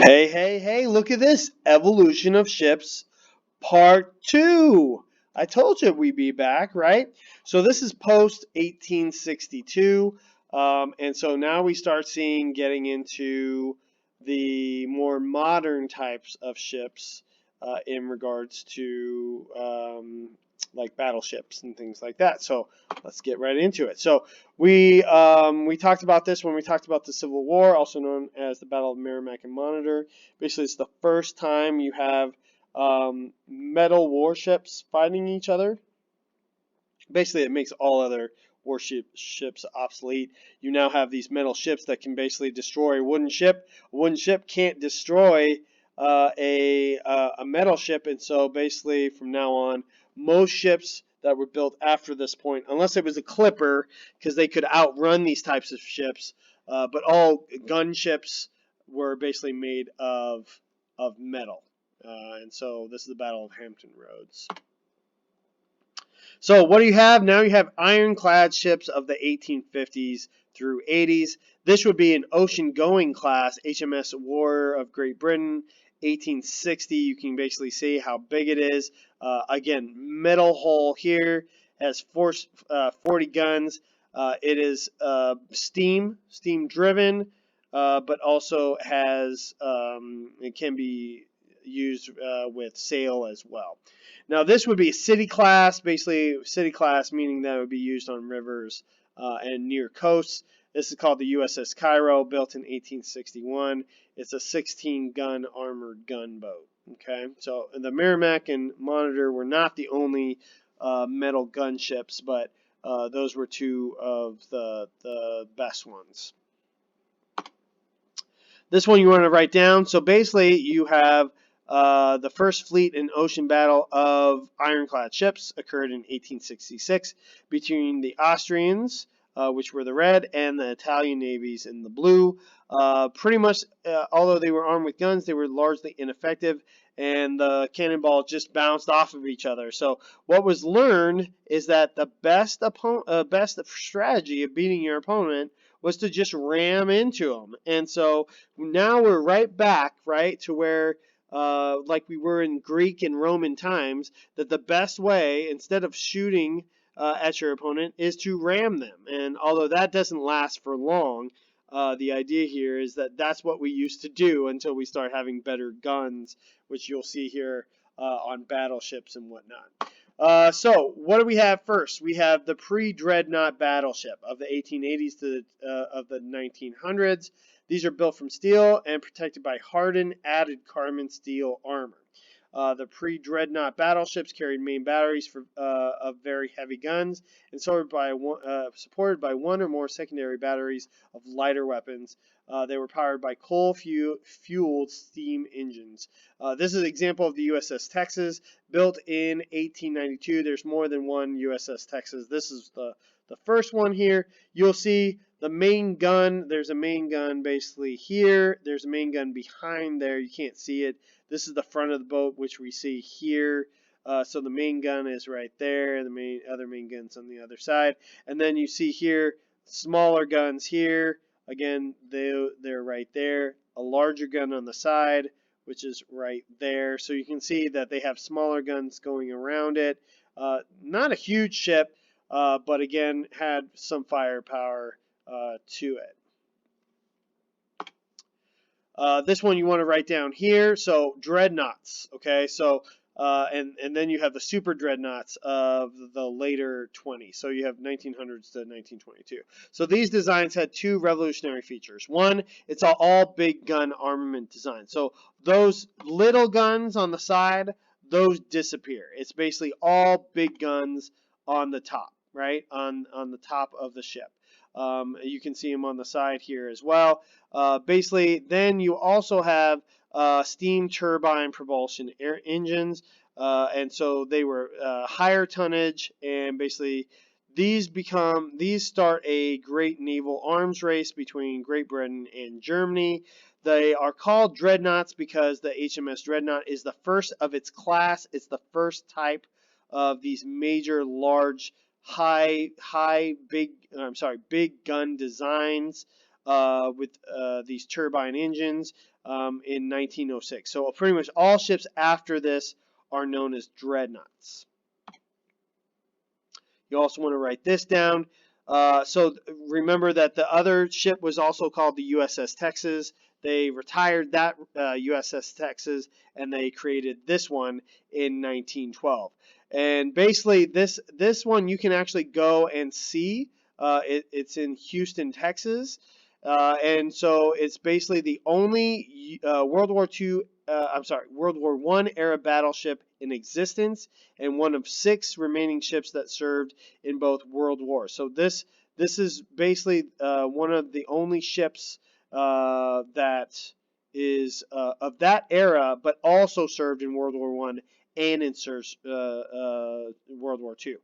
Hey, hey, hey, look at this. Evolution of Ships Part 2. I told you we'd be back, right? So this is post 1862. And so now we start getting into the more modern types of ships in regards to like battleships and things like that. So let's get right into it. So we talked about this when we talked about the Civil War, also known as the Battle of Merrimack and Monitor. Basically, it's the first time you have metal warships fighting each other. Basically, it makes all other ships obsolete. You now have these metal ships that can basically destroy a wooden ship. A wooden ship can't destroy a metal ship, and so basically from now on, most ships that were built after this point, unless it was a clipper, because they could outrun these types of ships, but all gun ships were basically made of metal. And so this is the Battle of Hampton Roads. So what do you have? Now you have ironclad ships of the 1850s through 80s. This would be an ocean-going class, HMS Warrior of Great Britain, 1860. You can basically see how big it is. Again, metal hull here, has 40 guns. It is steam driven, but also has it can be used with sail as well. Now this would be a city class, basically city class meaning that it would be used on rivers and near coasts. This is called the USS Cairo, built in 1861. It's a 16-gun armored gunboat. Okay, so the Merrimack and Monitor were not the only metal gunships, but those were two of the best ones. This one you want to write down. So basically, you have the first fleet and ocean battle of ironclad ships occurred in 1866 between the Austrians, which were the red, and the Italian navies in the blue. Pretty much, although they were armed with guns, they were largely ineffective, and the cannonballs just bounced off of each other. So what was learned is that the best strategy of beating your opponent was to just ram into them. And so now we're right back, right, to where like we were in Greek and Roman times, that the best way, instead of shooting at your opponent, is to ram them. And although that doesn't last for long, the idea here is that that's what we used to do until we start having better guns, which you'll see here on battleships and whatnot. So what do we have first? We have the pre-dreadnought battleship of the 1880s to of the 1900s. These are built from steel and protected by hardened, added carbon steel armor. The pre-dreadnought battleships carried main batteries of very heavy guns and supported by one or more secondary batteries of lighter weapons. They were powered by coal-fueled steam engines. This is an example of the USS Texas, built in 1892. There's more than one USS Texas. This is the first one here. You'll see the main gun. There's a main gun basically here. There's a main gun behind there. You can't see it. This is the front of the boat, which we see here. So the main gun is right there. The other main gun's on the other side. And then you see here smaller guns here. Again, they're right there. A larger gun on the side, which is right there. So you can see that they have smaller guns going around it. Not a huge ship, but again, had some firepower to it. This one you want to write down here. So dreadnoughts, okay? So and then you have the super dreadnoughts of the later 20s. So you have 1900s to 1922. So these designs had two revolutionary features. One, it's all big gun armament design. So those little guns on the side, those disappear. It's basically all big guns on the top, right? On the top of the ship. You can see them on the side here as well. Basically, then you also have steam turbine propulsion engines, and so they were higher tonnage, and basically these start a great naval arms race between Great Britain and Germany. They are called dreadnoughts because the HMS Dreadnought is the first of its class. It's the first type of these major, large, big gun designs with these turbine engines in 1906. So pretty much all ships after this are known as dreadnoughts. You also want to write this down. So remember that the other ship was also called the USS Texas. They retired that USS Texas and they created this one in 1912. And basically, this one you can actually go and see. It's in Houston, Texas, and so it's basically the only World War II. World War I era battleship in existence, and one of 6 remaining ships that served in both World Wars. So this is basically one of the only ships that is of that era, but also served in World War One and in World War Two.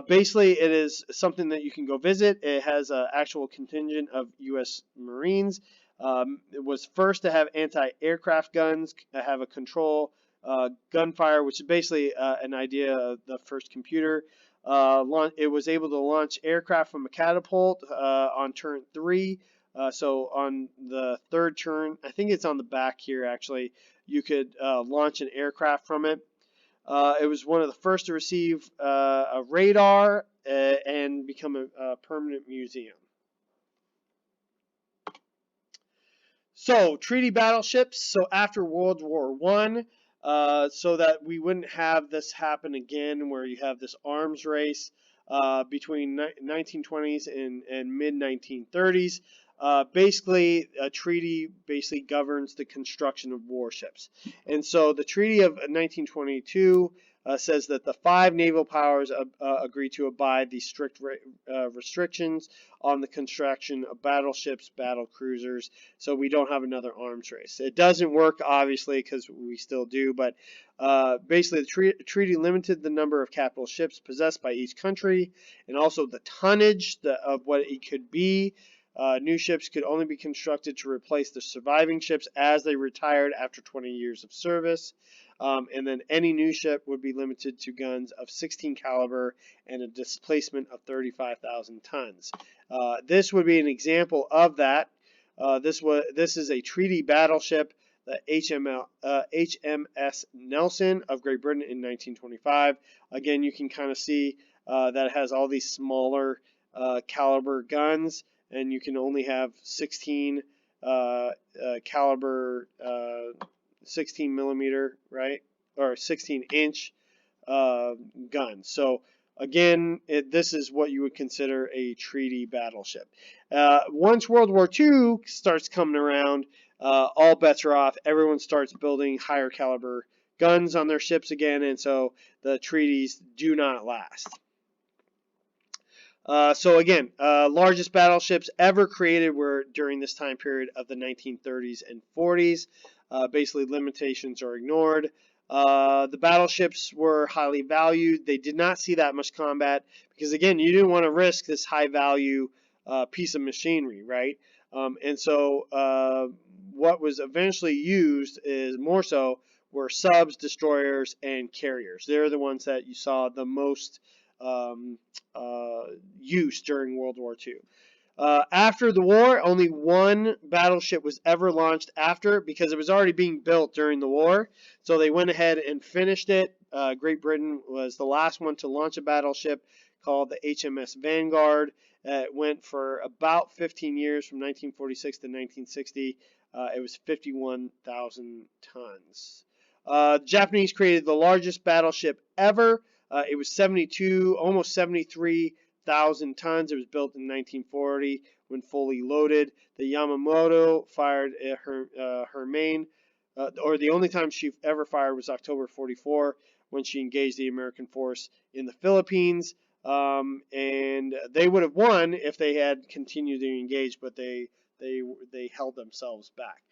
Basically, it is something that you can go visit. It has an actual contingent of U.S. Marines. It was first to have anti-aircraft guns, have a control gunfire, which is basically an idea of the first computer. It was able to launch aircraft from a catapult on turn 3. So on the 3rd turn, I think it's on the back here actually, you could launch an aircraft from it. It was one of the first to receive a radar and become a permanent museum. So treaty battleships. So after World War I, so that we wouldn't have this happen again, where you have this arms race between 1920s and mid 1930s. Basically, a treaty basically governs the construction of warships. And so the Treaty of 1922 says that the 5 naval powers agree to abide the strict restrictions on the construction of battleships, battle cruisers, so we don't have another arms race. It doesn't work, obviously, because we still do, but basically the treaty limited the number of capital ships possessed by each country, and also the tonnage of what it could be. New ships could only be constructed to replace the surviving ships as they retired after 20 years of service. And then any new ship would be limited to guns of 16 caliber and a displacement of 35,000 tons. This would be an example of that. This is a treaty battleship, the HMS Nelson of Great Britain in 1925. Again, you can kind of see that it has all these smaller caliber guns, and you can only have 16 caliber 16 millimeter, right, or 16 inch guns. So again, this is what you would consider a treaty battleship. Once World War II starts coming around, all bets are off. Everyone starts building higher caliber guns on their ships again, and so the treaties do not last. So again, largest battleships ever created were during this time period of the 1930s and 40s. Basically, limitations are ignored. The battleships were highly valued. They did not see that much combat because, again, you didn't want to risk this high-value piece of machinery, right? And so what was eventually used is more so were subs, destroyers, and carriers. They're the ones that you saw the most use during World War II. After the war, only one battleship was ever launched after because it was already being built during the war. So they went ahead and finished it. Great Britain was the last one to launch a battleship called the HMS Vanguard. It went for about 15 years from 1946 to 1960. It was 51,000 tons. Japanese created the largest battleship ever. It was almost 73,000 tons. It was built in 1940 when fully loaded. The Yamamoto fired her main, or the only time she ever fired was October 44 when she engaged the American force in the Philippines. And they would have won if they had continued to engage, but they held themselves back.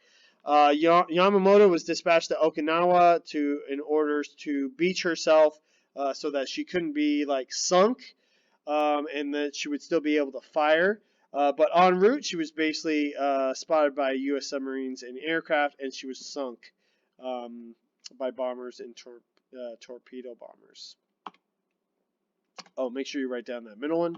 Yamamoto was dispatched to Okinawa in order to beach herself so that she couldn't be like sunk, and that she would still be able to fire. But en route, she was basically spotted by U.S. submarines and aircraft, and she was sunk by bombers and torpedo bombers. Oh, make sure you write down that middle one.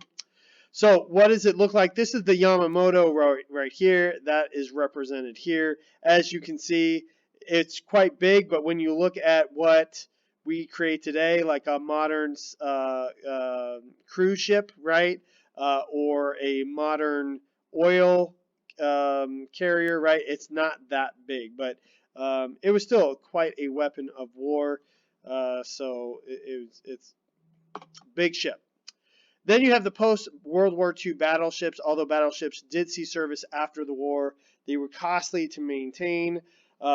So what does it look like? This is the Yamamoto right here. That is represented here. As you can see, it's quite big, but when you look at what we create today, like a modern cruise ship, right, or a modern oil carrier, right, it's not that big, but it was still quite a weapon of war. So it's a big ship. Then you have the post-World War II battleships. Although battleships did see service after the war, they were costly to maintain.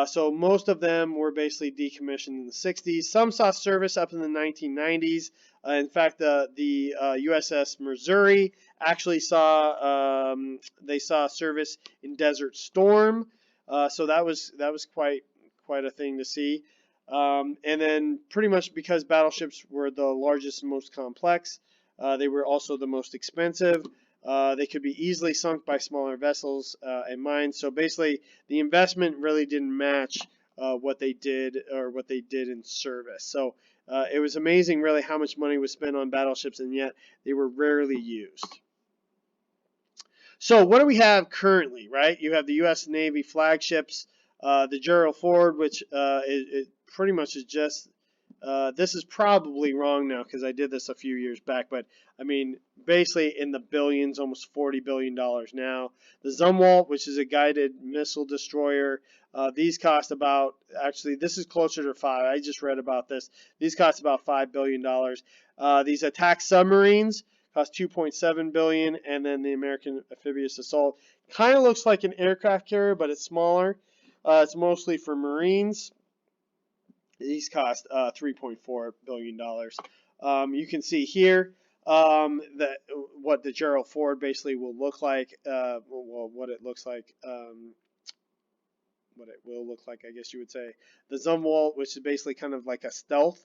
So most of them were basically decommissioned in the 60s. Some saw service up in the 1990s. In fact, the USS Missouri actually saw service in Desert Storm. So that was quite a thing to see. And then pretty much because battleships were the largest and most complex, they were also the most expensive. They could be easily sunk by smaller vessels and mines. So basically, the investment really didn't match what they did in service. So it was amazing, really, how much money was spent on battleships, and yet they were rarely used. So what do we have currently, right? You have the U.S. Navy flagships, the Gerald Ford, which it pretty much is just, this is probably wrong now because I did this a few years back, but I mean, basically in the billions, almost $40 billion now. The Zumwalt, which is a guided missile destroyer, these cost about, actually, this is closer to 5. I just read about this. These cost about $5 billion. These attack submarines cost 2.7 billion, and then the American amphibious assault kind of looks like an aircraft carrier, but it's smaller. It's mostly for Marines. These cost $3.4 billion. You can see here that what the Gerald Ford basically will look like. Well, what it looks like. What it will look like, I guess you would say. The Zumwalt, which is basically kind of like a stealth.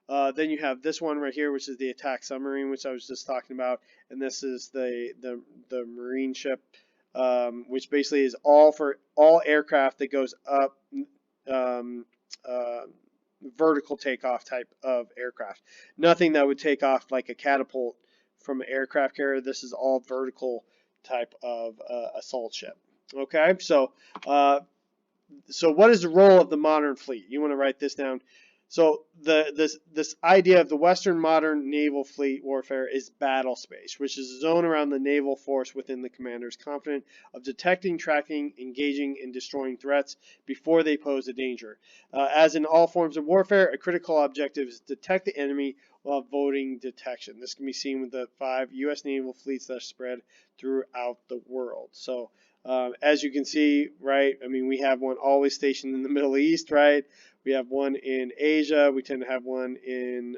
Then you have this one right here, which is the attack submarine, which I was just talking about, and this is the marine ship, which basically is all for all aircraft that goes up, vertical takeoff type of aircraft. Nothing that would take off like a catapult from an aircraft carrier. This is all vertical type of assault ship. Okay, so what is the role of the modern fleet? You want to write this down. So this idea of the Western modern naval fleet warfare is battle space, which is a zone around the naval force within the commander's confident of detecting, tracking, engaging, and destroying threats before they pose a danger. As in all forms of warfare, a critical objective is to detect the enemy while avoiding detection. This can be seen with the 5 U.S. naval fleets that are spread throughout the world. So as you can see, right, I mean, we have one always stationed in the Middle East, right? We have one in Asia. We tend to have one in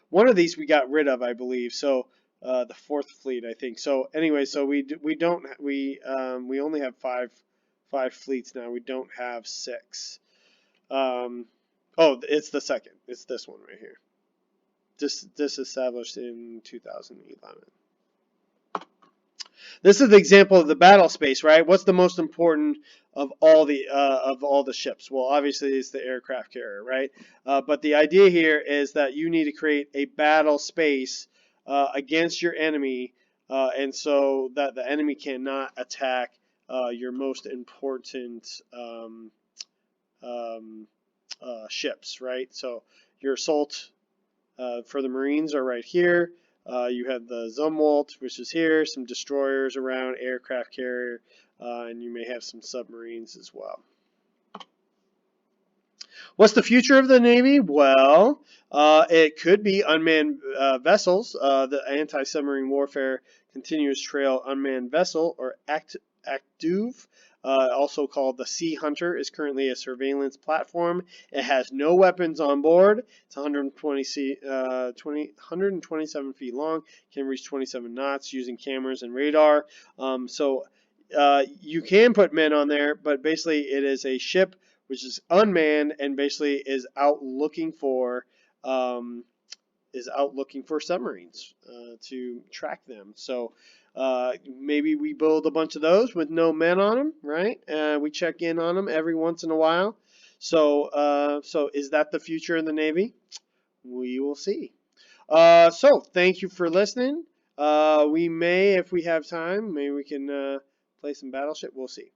one of these we got rid of, I believe. So the 4th Fleet, I think. So anyway, so we only have five fleets now. We don't have 6. Oh, it's the second. It's this one right here. Disestablished in 2011. This is the example of the battle space, right? What's the most important of all the ships? Well, obviously it's the aircraft carrier, right? But the idea here is that you need to create a battle space against your enemy, and so that the enemy cannot attack your most important ships, right? So your assault for the Marines are right here. You have the Zumwalt, which is here, some destroyers around, aircraft carrier, and you may have some submarines as well. What's the future of the Navy? Well, it could be unmanned vessels. The anti-submarine warfare continuous trail unmanned vessel, or ACTUV, also called the Sea Hunter, is currently a surveillance platform. It has no weapons on board. It's 127 feet long, can reach 27 knots using cameras and radar. You can put men on there, but basically it is a ship which is unmanned and basically is out looking for submarines to track them. So maybe we build a bunch of those with no men on them, right? We check in on them every once in a while. So is that the future in the Navy? We will see. So thank you for listening. We may, if we have time, maybe we can play some Battleship. We'll see.